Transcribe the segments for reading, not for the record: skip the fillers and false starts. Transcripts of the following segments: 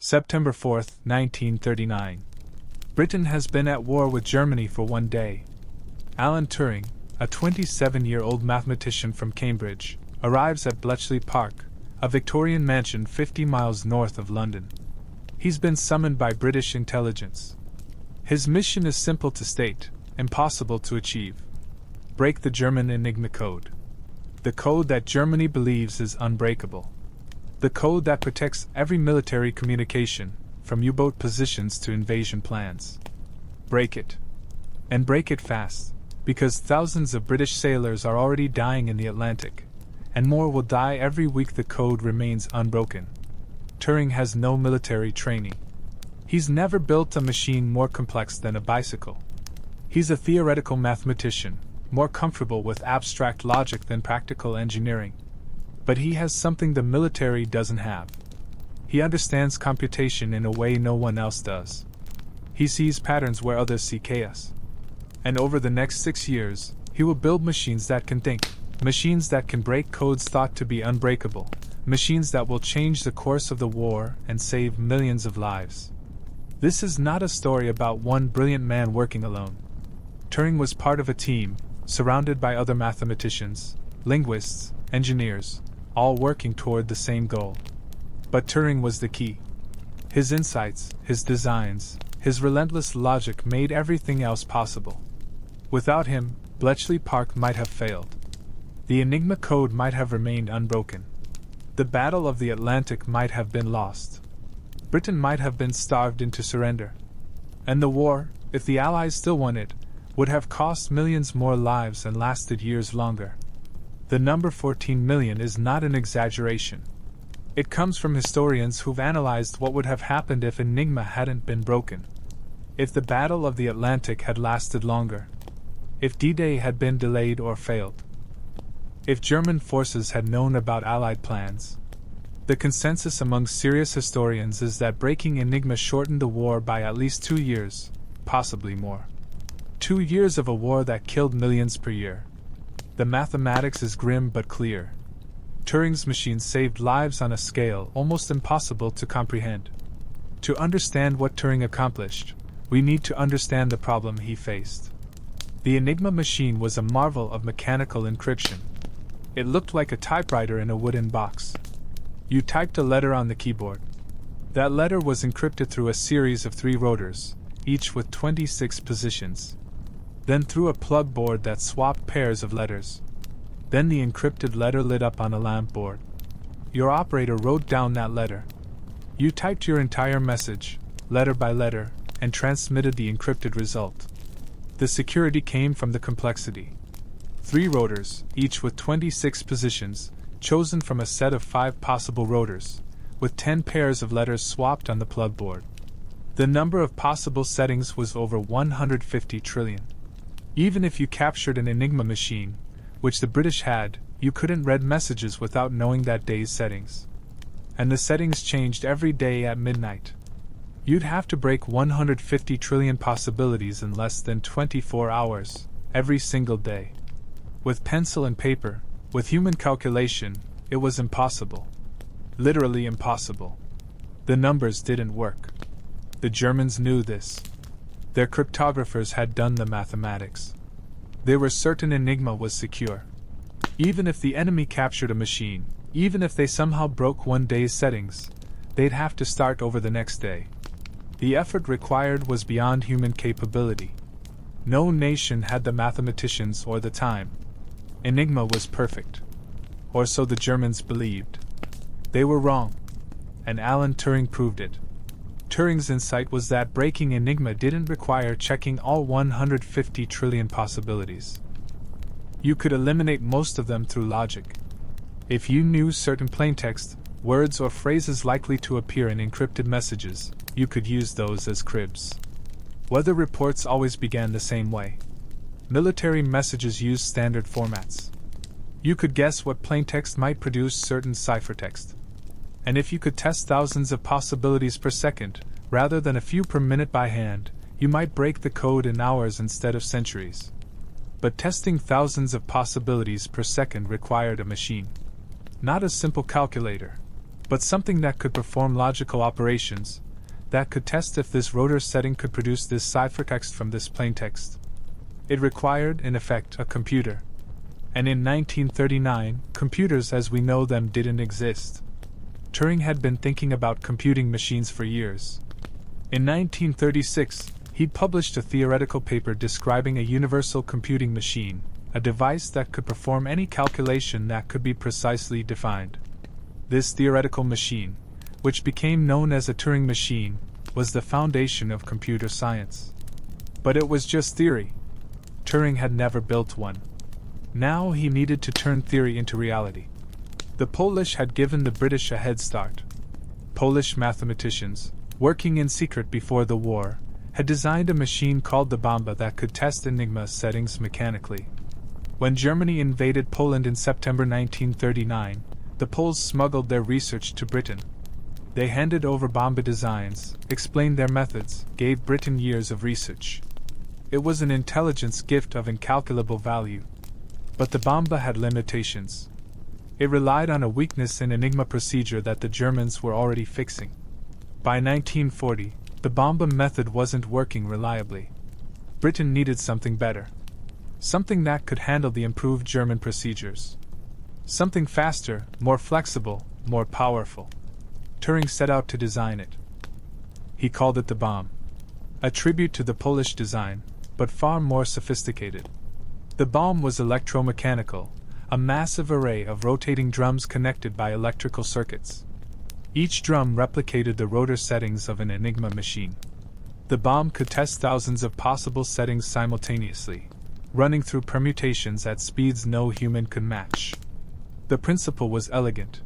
September 4, 1939. Britain has been at war with Germany for one day. Alan Turing, a 27-year-old mathematician from Cambridge, arrives at Bletchley Park, a Victorian mansion 50 miles north of London. He's been summoned by British intelligence. His mission is simple to state, impossible to achieve. Break the German Enigma code. The code that Germany believes is unbreakable. The code that protects every military communication, from U-boat positions to invasion plans. Break it. And break it fast, because thousands of British sailors are already dying in the Atlantic, and more will die every week. The code remains unbroken. Turing has no military training. He's never built a machine more complex than a bicycle. He's a theoretical mathematician, more comfortable with abstract logic than practical engineering. But he has something the military doesn't have. He understands computation in a way no one else does. He sees patterns where others see chaos. And over the next 6 years, he will build machines that can think, machines that can break codes thought to be unbreakable, machines that will change the course of the war and save millions of lives. This is not a story about one brilliant man working alone. Turing was part of a team, surrounded by other mathematicians, linguists, engineers, all working toward the same goal. But Turing was the key. His insights, his designs, his relentless logic made everything else possible. Without him, Bletchley Park might have failed. The Enigma code might have remained unbroken. The Battle of the Atlantic might have been lost. Britain might have been starved into surrender. And the war, if the Allies still won it, would have cost millions more lives and lasted years longer. The number 14 million is not an exaggeration. It comes from historians who've analyzed what would have happened if Enigma hadn't been broken. If the Battle of the Atlantic had lasted longer. If D-Day had been delayed or failed. If German forces had known about Allied plans. The consensus among serious historians is that breaking Enigma shortened the war by at least 2 years, possibly more. 2 years of a war that killed millions per year. The mathematics is grim but clear. Turing's machine saved lives on a scale almost impossible to comprehend. To understand what Turing accomplished, we need to understand the problem he faced. The Enigma machine was a marvel of mechanical encryption. It looked like a typewriter in a wooden box. You typed a letter on the keyboard. That letter was encrypted through a series of 3 rotors, each with 26 positions. Then through a plug board that swapped pairs of letters. Then the encrypted letter lit up on a lamp board. Your operator wrote down that letter. You typed your entire message, letter by letter, and transmitted the encrypted result. The security came from the complexity. 3 rotors, each with 26 positions, chosen from a set of 5 possible rotors, with 10 pairs of letters swapped on the plug board. The number of possible settings was over 150 trillion. Even if you captured an Enigma machine, which the British had, you couldn't read messages without knowing that day's settings. And the settings changed every day at midnight. You'd have to break 150 trillion possibilities in less than 24 hours, every single day. With pencil and paper, with human calculation, it was impossible. Literally impossible. The numbers didn't work. The Germans knew this. Their cryptographers had done the mathematics. They were certain Enigma was secure. Even if the enemy captured a machine, even if they somehow broke one day's settings, they'd have to start over the next day. The effort required was beyond human capability. No nation had the mathematicians or the time. Enigma was perfect. Or so the Germans believed. They were wrong. And Alan Turing proved it. Turing's insight was that breaking Enigma didn't require checking all 150 trillion possibilities. You could eliminate most of them through logic. If you knew certain plaintext, words or phrases likely to appear in encrypted messages, you could use those as cribs. Weather reports always began the same way. Military messages used standard formats. You could guess what plaintext might produce certain ciphertext. And if you could test thousands of possibilities per second, rather than a few per minute by hand, you might break the code in hours instead of centuries. But testing thousands of possibilities per second required a machine. Not a simple calculator. but something that could perform logical operations, that could test if this rotor setting could produce this ciphertext from this plaintext. It required, in effect, a computer. And in 1939, computers as we know them didn't exist. Turing had been thinking about computing machines for years. In 1936, he'd published a theoretical paper describing a universal computing machine, a device that could perform any calculation that could be precisely defined. This theoretical machine, which became known as a Turing machine, was the foundation of computer science. But it was just theory. Turing had never built one. Now he needed to turn theory into reality. The Polish had given the British a head start. Polish mathematicians, working in secret before the war, had designed a machine called the Bombe that could test Enigma settings mechanically. When Germany invaded Poland in September 1939, the Poles smuggled their research to Britain. They handed over Bombe designs, explained their methods, gave Britain years of research. It was an intelligence gift of incalculable value. But the Bombe had limitations. It relied on a weakness in Enigma procedure that the Germans were already fixing. By 1940, the Bombe method wasn't working reliably. Britain needed something better. Something that could handle the improved German procedures. Something faster, more flexible, more powerful. Turing set out to design it. He called it the Bombe. A tribute to the Polish design, but far more sophisticated. The Bombe was electromechanical, a massive array of rotating drums connected by electrical circuits. Each drum replicated the rotor settings of an Enigma machine. The Bombe could test thousands of possible settings simultaneously, running through permutations at speeds no human could match. The principle was elegant.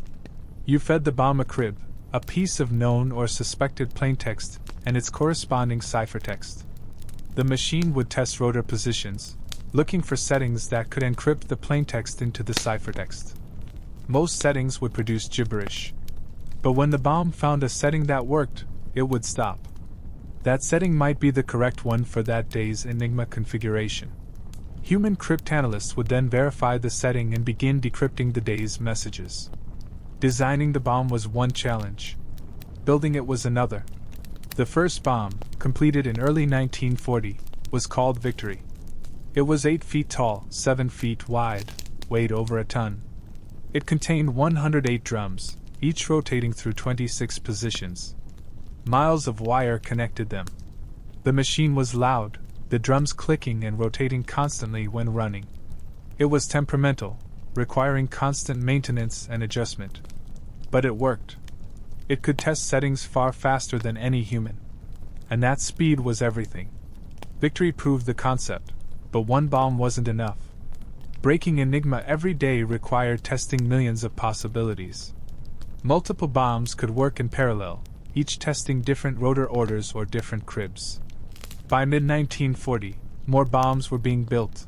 You fed the Bombe a crib, a piece of known or suspected plaintext, and its corresponding ciphertext. The machine would test rotor positions, looking for settings that could encrypt the plaintext into the ciphertext. Most settings would produce gibberish. But when the Bombe found a setting that worked, it would stop. That setting might be the correct one for that day's Enigma configuration. Human cryptanalysts would then verify the setting and begin decrypting the day's messages. Designing the Bombe was one challenge. Building it was another. The first Bombe, completed in early 1940, was called Victory. It was 8 feet tall, 7 feet wide, weighed over a ton. It contained 108 drums, each rotating through 26 positions. Miles of wire connected them. The machine was loud, the drums clicking and rotating constantly when running. It was temperamental, requiring constant maintenance and adjustment. But it worked. It could test settings far faster than any human. And that speed was everything. Victory proved the concept, but one Bombe wasn't enough. Breaking Enigma every day required testing millions of possibilities. Multiple bombs could work in parallel, each testing different rotor orders or different cribs. By mid-1940, more bombs were being built.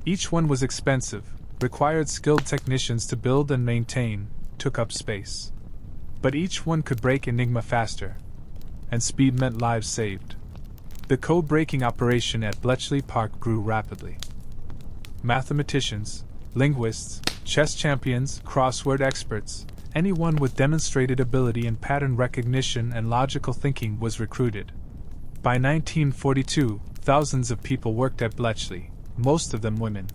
Each one was expensive, required skilled technicians to build and maintain, took up space. But each one could break Enigma faster, and speed meant lives saved. The code-breaking operation at Bletchley Park grew rapidly. Mathematicians, linguists, chess champions, crossword experts, anyone with demonstrated ability in pattern recognition and logical thinking was recruited. By 1942, thousands of people worked at Bletchley, most of them women.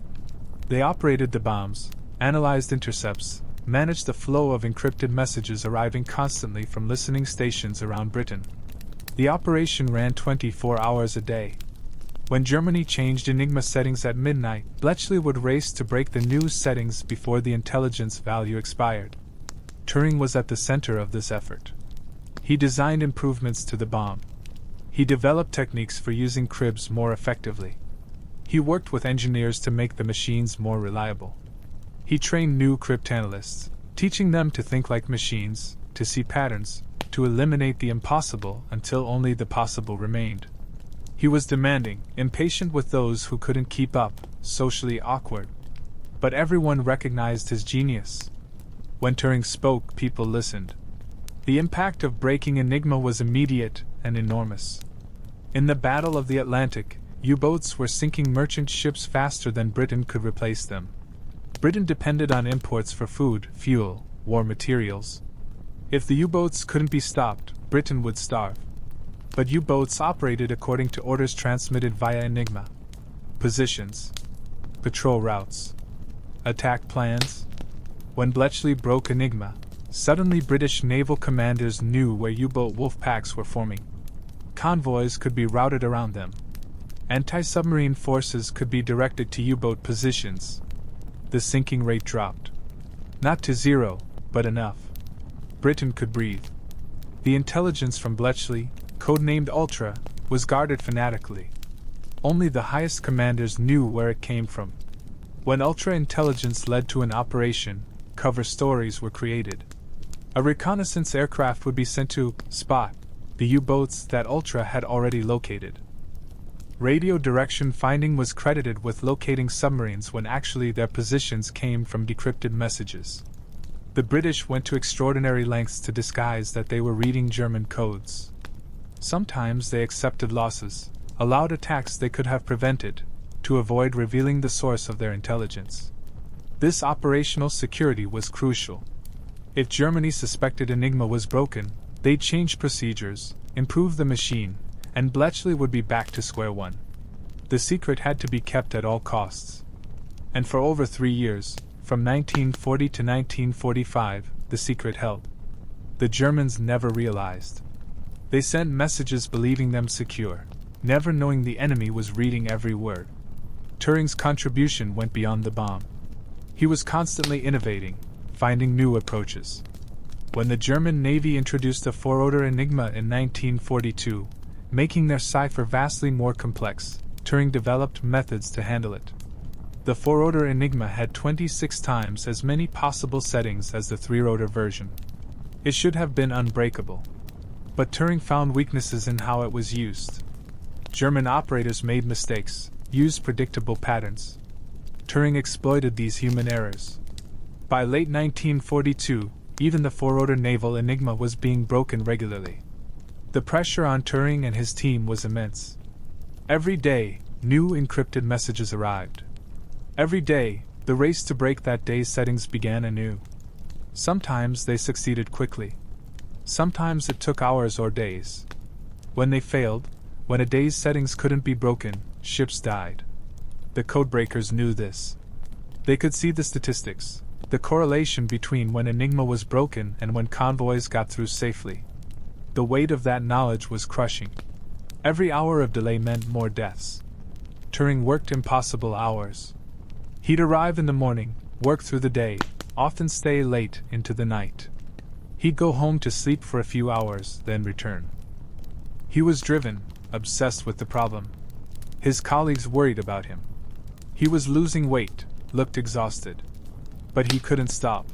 They operated the bombs, analyzed intercepts, managed the flow of encrypted messages arriving constantly from listening stations around Britain. The operation ran 24 hours a day. When Germany changed Enigma settings at midnight, Bletchley would race to break the new settings before the intelligence value expired. Turing was at the center of this effort. He designed improvements to the Bombe. He developed techniques for using cribs more effectively. He worked with engineers to make the machines more reliable. He trained new cryptanalysts, teaching them to think like machines, to see patterns, to eliminate the impossible until only the possible remained. He was demanding, impatient with those who couldn't keep up, socially awkward. But everyone recognized his genius. When Turing spoke, people listened. The impact of breaking Enigma was immediate and enormous. In the Battle of the Atlantic, U-boats were sinking merchant ships faster than Britain could replace them. Britain depended on imports for food, fuel, war materials. If the U-boats couldn't be stopped, Britain would starve. But U-boats operated according to orders transmitted via Enigma. Positions, patrol routes, attack plans. When Bletchley broke Enigma, suddenly British naval commanders knew where U-boat wolf packs were forming. Convoys could be routed around them. Anti-submarine forces could be directed to U-boat positions. The sinking rate dropped. Not to zero, but enough. Britain could breathe. The intelligence from Bletchley, codenamed Ultra, was guarded fanatically. Only the highest commanders knew where it came from. When Ultra intelligence led to an operation, cover stories were created. A reconnaissance aircraft would be sent to spot the U-boats that Ultra had already located. Radio direction finding was credited with locating submarines when actually their positions came from decrypted messages. The British went to extraordinary lengths to disguise that they were reading German codes. Sometimes they accepted losses, allowed attacks they could have prevented, to avoid revealing the source of their intelligence. This operational security was crucial. If Germany suspected Enigma was broken, they'd change procedures, improve the machine, and Bletchley would be back to square one. The secret had to be kept at all costs. And for over 3 years, from 1940 to 1945, the secret held. The Germans never realized. They sent messages believing them secure, never knowing the enemy was reading every word. Turing's contribution went beyond the bomb. He was constantly innovating, finding new approaches. When the German Navy introduced a four-order Enigma in 1942, making their cipher vastly more complex, Turing developed methods to handle it. The four-order Enigma had 26 times as many possible settings as the three-order version. It should have been unbreakable. But Turing found weaknesses in how it was used. German operators made mistakes, used predictable patterns. Turing exploited these human errors. By late 1942, even the four-order naval Enigma was being broken regularly. The pressure on Turing and his team was immense. Every day, new encrypted messages arrived. Every day, the race to break that day's settings began anew. Sometimes they succeeded quickly. Sometimes it took hours or days. When they failed, when a day's settings couldn't be broken, ships died. The codebreakers knew this. They could see the statistics, the correlation between when Enigma was broken and when convoys got through safely. The weight of that knowledge was crushing. Every hour of delay meant more deaths. Turing worked impossible hours. He'd arrive in the morning, work through the day, often stay late into the night. He'd go home to sleep for a few hours, then return. He was driven, obsessed with the problem. His colleagues worried about him. He was losing weight, looked exhausted. But he couldn't stop.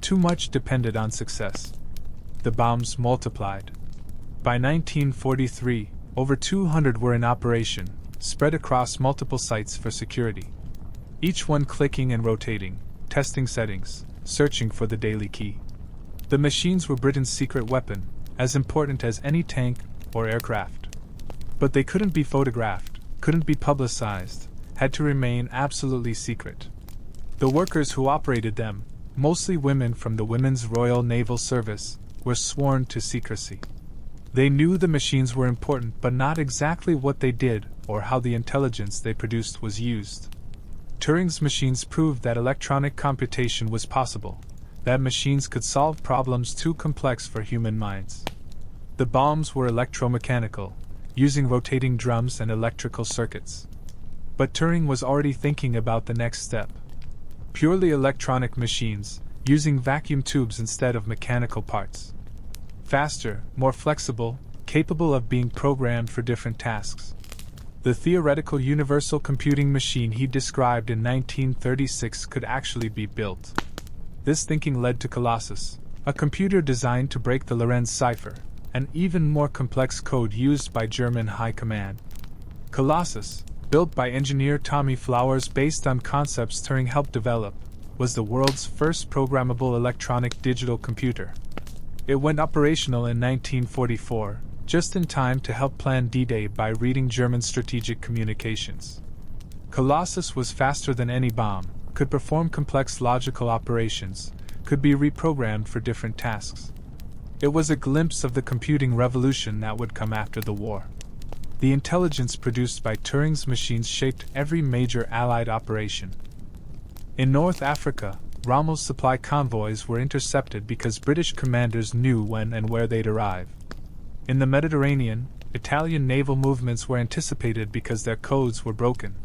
Too much depended on success. The bombs multiplied. By 1943, over 200 were in operation, spread across multiple sites for security. Each one clicking and rotating, testing settings, searching for the daily key. The machines were Britain's secret weapon, as important as any tank or aircraft. But they couldn't be photographed, couldn't be publicized, had to remain absolutely secret. The workers who operated them, mostly women from the Women's Royal Naval Service, were sworn to secrecy. They knew the machines were important, but not exactly what they did or how the intelligence they produced was used. Turing's machines proved that electronic computation was possible, that machines could solve problems too complex for human minds. The bombs were electromechanical, using rotating drums and electrical circuits. But Turing was already thinking about the next step. Purely electronic machines, using vacuum tubes instead of mechanical parts. Faster, more flexible, capable of being programmed for different tasks. The theoretical universal computing machine he described in 1936 could actually be built. This thinking led to Colossus, a computer designed to break the Lorenz cipher, an even more complex code used by German high command. Colossus, built by engineer Tommy Flowers based on concepts Turing helped develop, was the world's first programmable electronic digital computer. It went operational in 1944, just in time to help plan D-Day by reading German strategic communications. Colossus was faster than any bomb, could perform complex logical operations, could be reprogrammed for different tasks. It was a glimpse of the computing revolution that would come after the war. The intelligence produced by Turing's machines shaped every major Allied operation. In North Africa, Rommel's supply convoys were intercepted because British commanders knew when and where they'd arrive. In the Mediterranean, Italian naval movements were anticipated because their codes were broken.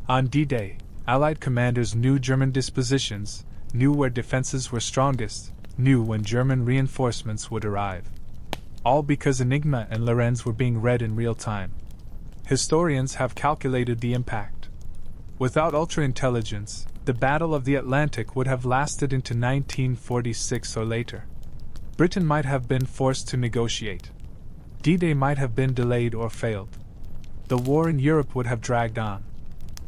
On D-Day, Allied commanders knew German dispositions, knew where defenses were strongest, knew when German reinforcements would arrive. All because Enigma and Lorenz were being read in real time. Historians have calculated the impact. Without ultra-intelligence, the Battle of the Atlantic would have lasted into 1946 or later. Britain might have been forced to negotiate. D-Day might have been delayed or failed. The war in Europe would have dragged on.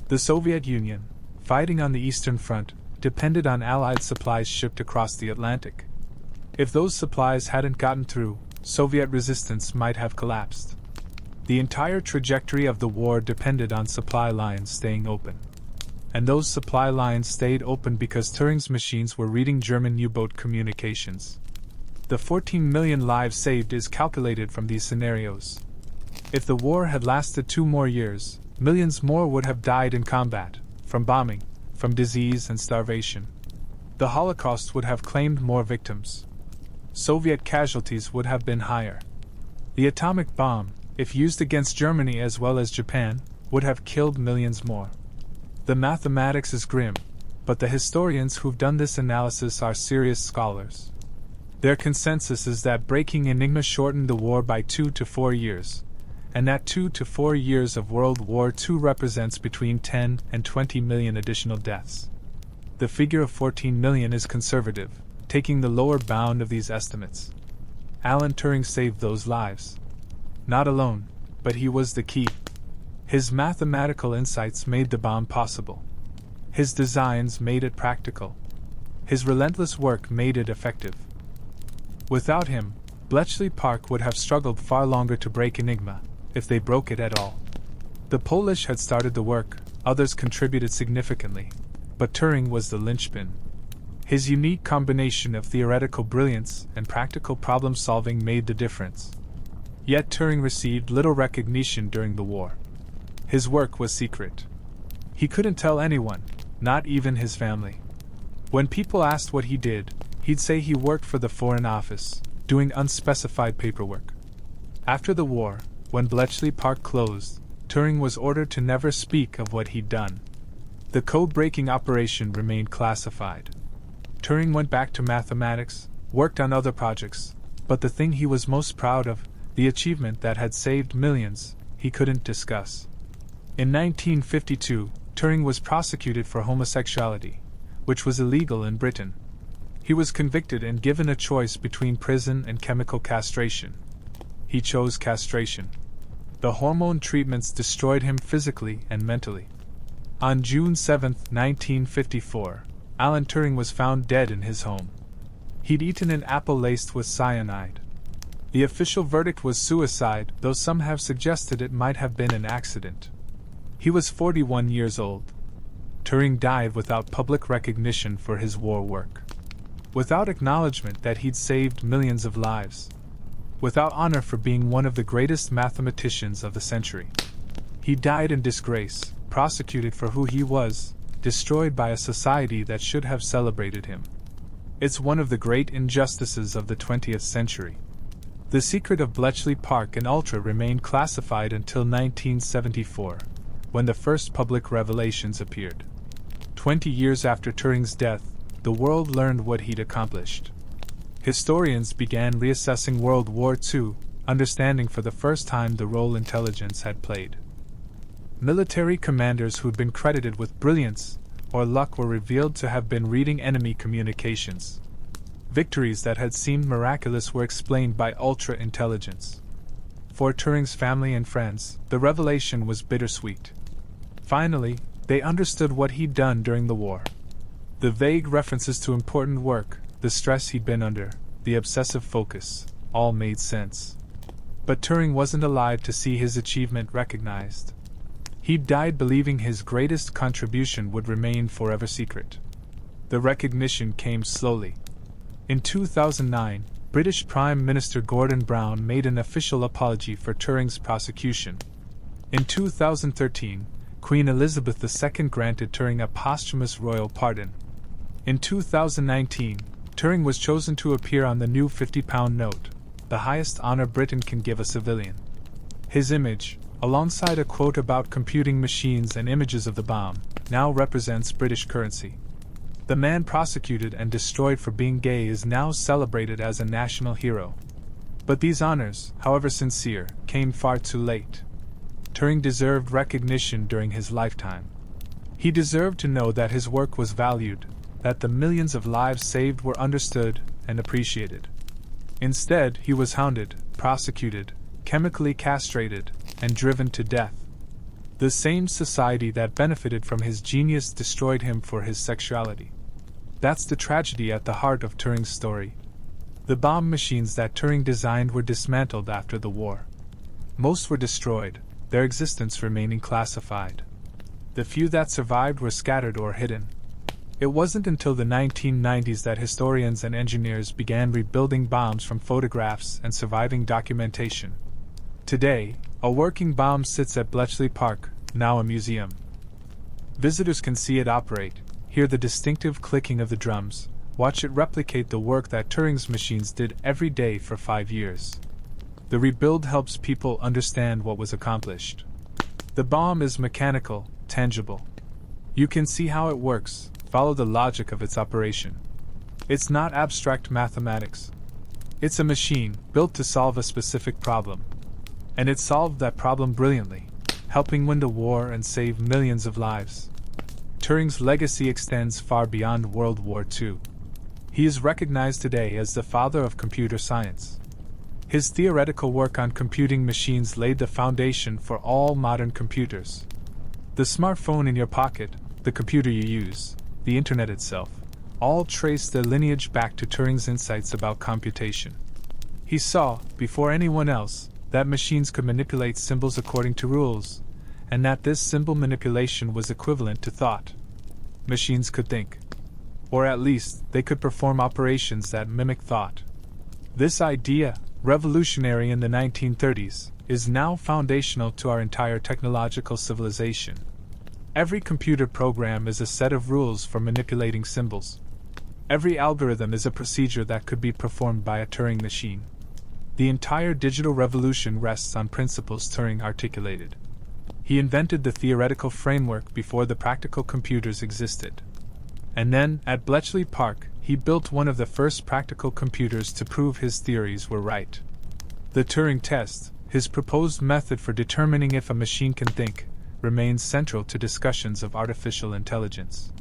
The Soviet Union, fighting on the Eastern Front, depended on Allied supplies shipped across the Atlantic. If those supplies hadn't gotten through, Soviet resistance might have collapsed. The entire trajectory of the war depended on supply lines staying open. And those supply lines stayed open because Turing's machines were reading German U-boat communications. The 14 million lives saved is calculated from these scenarios. If the war had lasted 2 more years, millions more would have died in combat, from bombing, from disease and starvation. The Holocaust would have claimed more victims. Soviet casualties would have been higher. The atomic bomb, if used against Germany as well as Japan, would have killed millions more. The mathematics is grim, but the historians who've done this analysis are serious scholars. Their consensus is that breaking Enigma shortened the war by 2 to 4 years, and that 2 to 4 years of World War II represents between 10 and 20 million additional deaths. The figure of 14 million is conservative, taking the lower bound of these estimates. Alan Turing saved those lives. Not alone, but he was the key. His mathematical insights made the bomb possible. His designs made it practical. His relentless work made it effective. Without him, Bletchley Park would have struggled far longer to break Enigma, if they broke it at all. The Polish had started the work, others contributed significantly, but Turing was the linchpin. His unique combination of theoretical brilliance and practical problem-solving made the difference. Yet Turing received little recognition during the war. His work was secret. He couldn't tell anyone, not even his family. When people asked what he did, he'd say he worked for the Foreign Office, doing unspecified paperwork. After the war, when Bletchley Park closed, Turing was ordered to never speak of what he'd done. The code-breaking operation remained classified. Turing went back to mathematics, worked on other projects, but the thing he was most proud of, the achievement that had saved millions, he couldn't discuss. In 1952, Turing was prosecuted for homosexuality, which was illegal in Britain. He was convicted and given a choice between prison and chemical castration. He chose castration. The hormone treatments destroyed him physically and mentally. On June 7, 1954, Alan Turing was found dead in his home. He'd eaten an apple laced with cyanide. The official verdict was suicide, though some have suggested it might have been an accident. He was 41 years old. Turing died without public recognition for his war work. Without acknowledgement that he'd saved millions of lives. Without honor for being one of the greatest mathematicians of the century. He died in disgrace, prosecuted for who he was, destroyed by a society that should have celebrated him. It's one of the great injustices of the 20th century. The secret of Bletchley Park and Ultra remained classified until 1974, when the first public revelations appeared. 20 years after Turing's death, the world learned what he'd accomplished. Historians began reassessing World War II, understanding for the first time the role intelligence had played. Military commanders who'd been credited with brilliance or luck were revealed to have been reading enemy communications. Victories that had seemed miraculous were explained by ultra-intelligence. For Turing's family and friends, the revelation was bittersweet. Finally, they understood what he'd done during the war. The vague references to important work, the stress he'd been under, the obsessive focus, all made sense. But Turing wasn't alive to see his achievement recognized. He'd died believing his greatest contribution would remain forever secret. The recognition came slowly. In 2009, British Prime Minister Gordon Brown made an official apology for Turing's prosecution. In 2013, Queen Elizabeth II granted Turing a posthumous royal pardon. In 2019, Turing was chosen to appear on the new £50 note, the highest honor Britain can give a civilian. His image, alongside a quote about computing machines and images of the bomb, now represents British currency. The man prosecuted and destroyed for being gay is now celebrated as a national hero. But these honors, however sincere, came far too late. Turing deserved recognition during his lifetime. He deserved to know that his work was valued, that the millions of lives saved were understood and appreciated. Instead, he was hounded, prosecuted, chemically castrated, and driven to death. The same society that benefited from his genius destroyed him for his sexuality. That's the tragedy at the heart of Turing's story. The bomb machines that Turing designed were dismantled after the war. Most were destroyed, their existence remaining classified. The few that survived were scattered or hidden. It wasn't until the 1990s that historians and engineers began rebuilding bombs from photographs and surviving documentation. Today, a working bomb sits at Bletchley Park, now a museum. Visitors can see it operate, hear the distinctive clicking of the drums, watch it replicate the work that Turing's machines did every day for 5 years. The rebuild helps people understand what was accomplished. The bomb is mechanical, tangible. You can see how it works, follow the logic of its operation. It's not abstract mathematics. It's a machine built to solve a specific problem. And it solved that problem brilliantly, helping win the war and save millions of lives. Turing's legacy extends far beyond World War II. He is recognized today as the father of computer science. His theoretical work on computing machines laid the foundation for all modern computers. The smartphone in your pocket, the computer you use, the internet itself, all trace their lineage back to Turing's insights about computation. He saw, before anyone else, that machines could manipulate symbols according to rules, and that this symbol manipulation was equivalent to thought. Machines could think. Or at least, they could perform operations that mimic thought. This idea, revolutionary in the 1930s, is now foundational to our entire technological civilization. Every computer program is a set of rules for manipulating symbols. Every algorithm is a procedure that could be performed by a Turing machine. The entire digital revolution rests on principles Turing articulated. He invented the theoretical framework before the practical computers existed. And then, at Bletchley Park, he built one of the first practical computers to prove his theories were right. The Turing test, his proposed method for determining if a machine can think, remains central to discussions of artificial intelligence.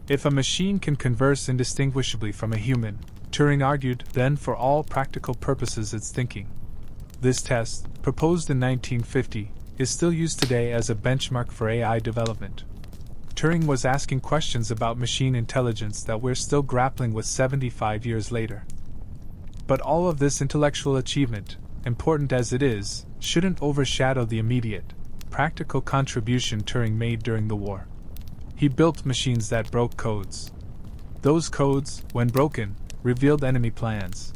If a machine can converse indistinguishably from a human, Turing argued, then for all practical purposes it's thinking. This test, proposed in 1950, is still used today as a benchmark for AI development. Turing was asking questions about machine intelligence that we're still grappling with 75 years later. But all of this intellectual achievement, important as it is, shouldn't overshadow the immediate, practical contribution Turing made during the war. He built machines that broke codes. Those codes, when broken, revealed enemy plans.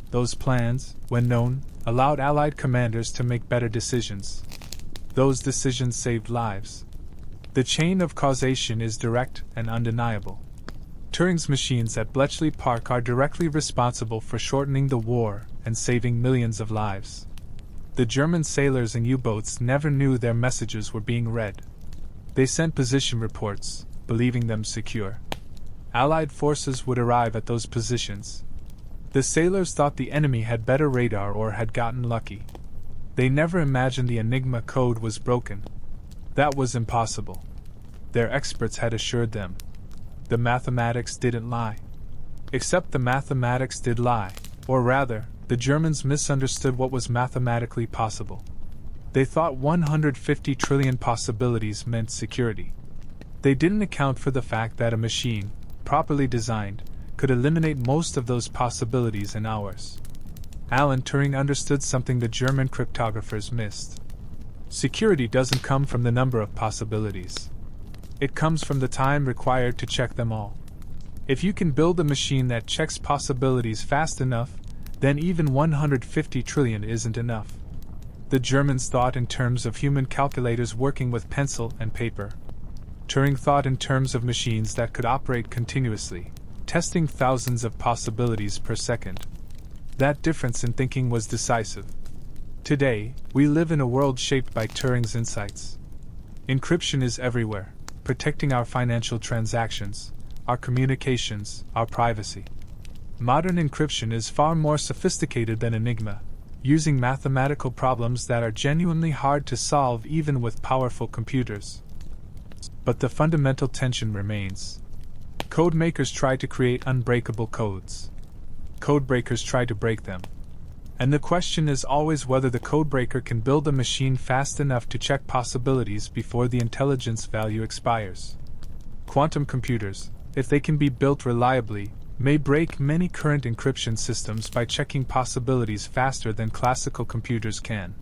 Those plans, when known, allowed Allied commanders to make better decisions. Those decisions saved lives. The chain of causation is direct and undeniable. Turing's machines at Bletchley Park are directly responsible for shortening the war and saving millions of lives. The German sailors in U-boats never knew their messages were being read. They sent position reports, believing them secure. Allied forces would arrive at those positions. The sailors thought the enemy had better radar or had gotten lucky. They never imagined the Enigma code was broken. That was impossible. Their experts had assured them. The mathematics didn't lie. Except the mathematics did lie, or rather, the Germans misunderstood what was mathematically possible. They thought 150 trillion possibilities meant security. They didn't account for the fact that a machine, properly designed, could eliminate most of those possibilities in hours. Alan Turing understood something the German cryptographers missed. Security doesn't come from the number of possibilities. It comes from the time required to check them all. If you can build a machine that checks possibilities fast enough, then even 150 trillion isn't enough. The Germans thought in terms of human calculators working with pencil and paper. Turing thought in terms of machines that could operate continuously, testing thousands of possibilities per second. That difference in thinking was decisive. Today, we live in a world shaped by Turing's insights. Encryption is everywhere, protecting our financial transactions, our communications, our privacy. Modern encryption is far more sophisticated than Enigma, using mathematical problems that are genuinely hard to solve even with powerful computers. But the fundamental tension remains. Codemakers try to create unbreakable codes. Codebreakers try to break them. And the question is always whether the codebreaker can build a machine fast enough to check possibilities before the intelligence value expires. Quantum computers, if they can be built reliably, may break many current encryption systems by checking possibilities faster than classical computers can.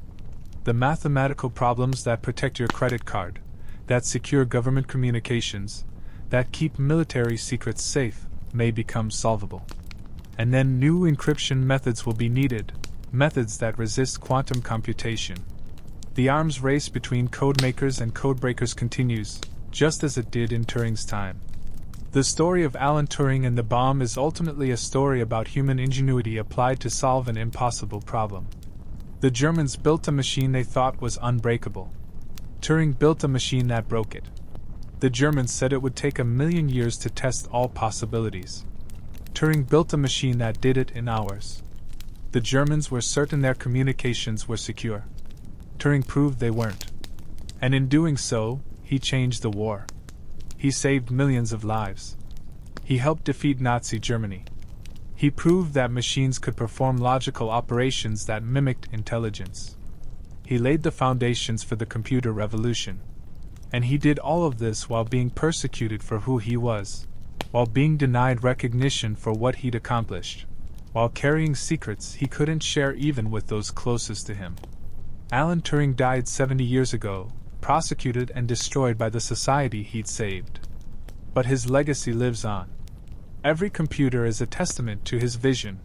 The mathematical problems that protect your credit card, that secure government communications, that keep military secrets safe, may become solvable. And then new encryption methods will be needed, methods that resist quantum computation. The arms race between codemakers and codebreakers continues, just as it did in Turing's time. The story of Alan Turing and the bomb is ultimately a story about human ingenuity applied to solve an impossible problem. The Germans built a machine they thought was unbreakable. Turing built a machine that broke it. The Germans said it would take 1,000,000 years to test all possibilities. Turing built a machine that did it in hours. The Germans were certain their communications were secure. Turing proved they weren't. And in doing so, he changed the war. He saved millions of lives. He helped defeat Nazi Germany. He proved that machines could perform logical operations that mimicked intelligence. He laid the foundations for the computer revolution. And he did all of this while being persecuted for who he was, while being denied recognition for what he'd accomplished, while carrying secrets he couldn't share even with those closest to him. Alan Turing died 70 years ago, prosecuted and destroyed by the society he'd saved. But his legacy lives on. Every computer is a testament to his vision.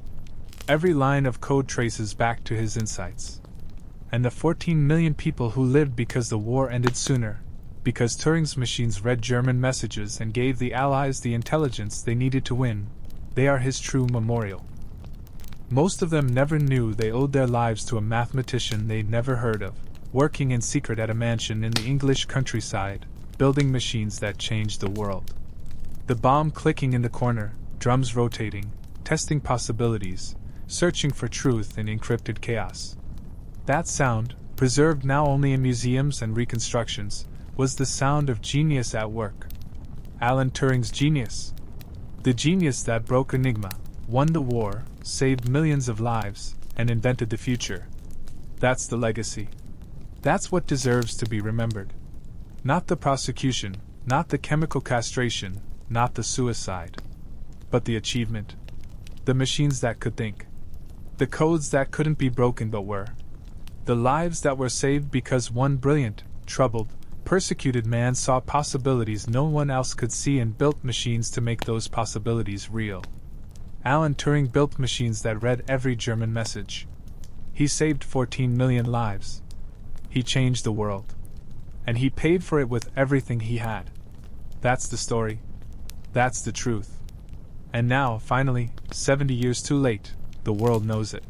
Every line of code traces back to his insights. And the 14 million people who lived because the war ended sooner, because Turing's machines read German messages and gave the Allies the intelligence they needed to win, they are his true memorial. Most of them never knew they owed their lives to a mathematician they'd never heard of, working in secret at a mansion in the English countryside, building machines that changed the world. The bomb clicking in the corner, drums rotating, testing possibilities, searching for truth in encrypted chaos. That sound, preserved now only in museums and reconstructions, was the sound of genius at work. Alan Turing's genius. The genius that broke Enigma, won the war, saved millions of lives, and invented the future. That's the legacy. That's what deserves to be remembered. Not the prosecution, not the chemical castration, not the suicide. But the achievement. The machines that could think. The codes that couldn't be broken but were. The lives that were saved because one brilliant, troubled, persecuted man saw possibilities no one else could see and built machines to make those possibilities real. Alan Turing built machines that read every German message. He saved 14 million lives. He changed the world. And he paid for it with everything he had. That's the story. That's the truth. And now, finally, 70 years too late, the world knows it.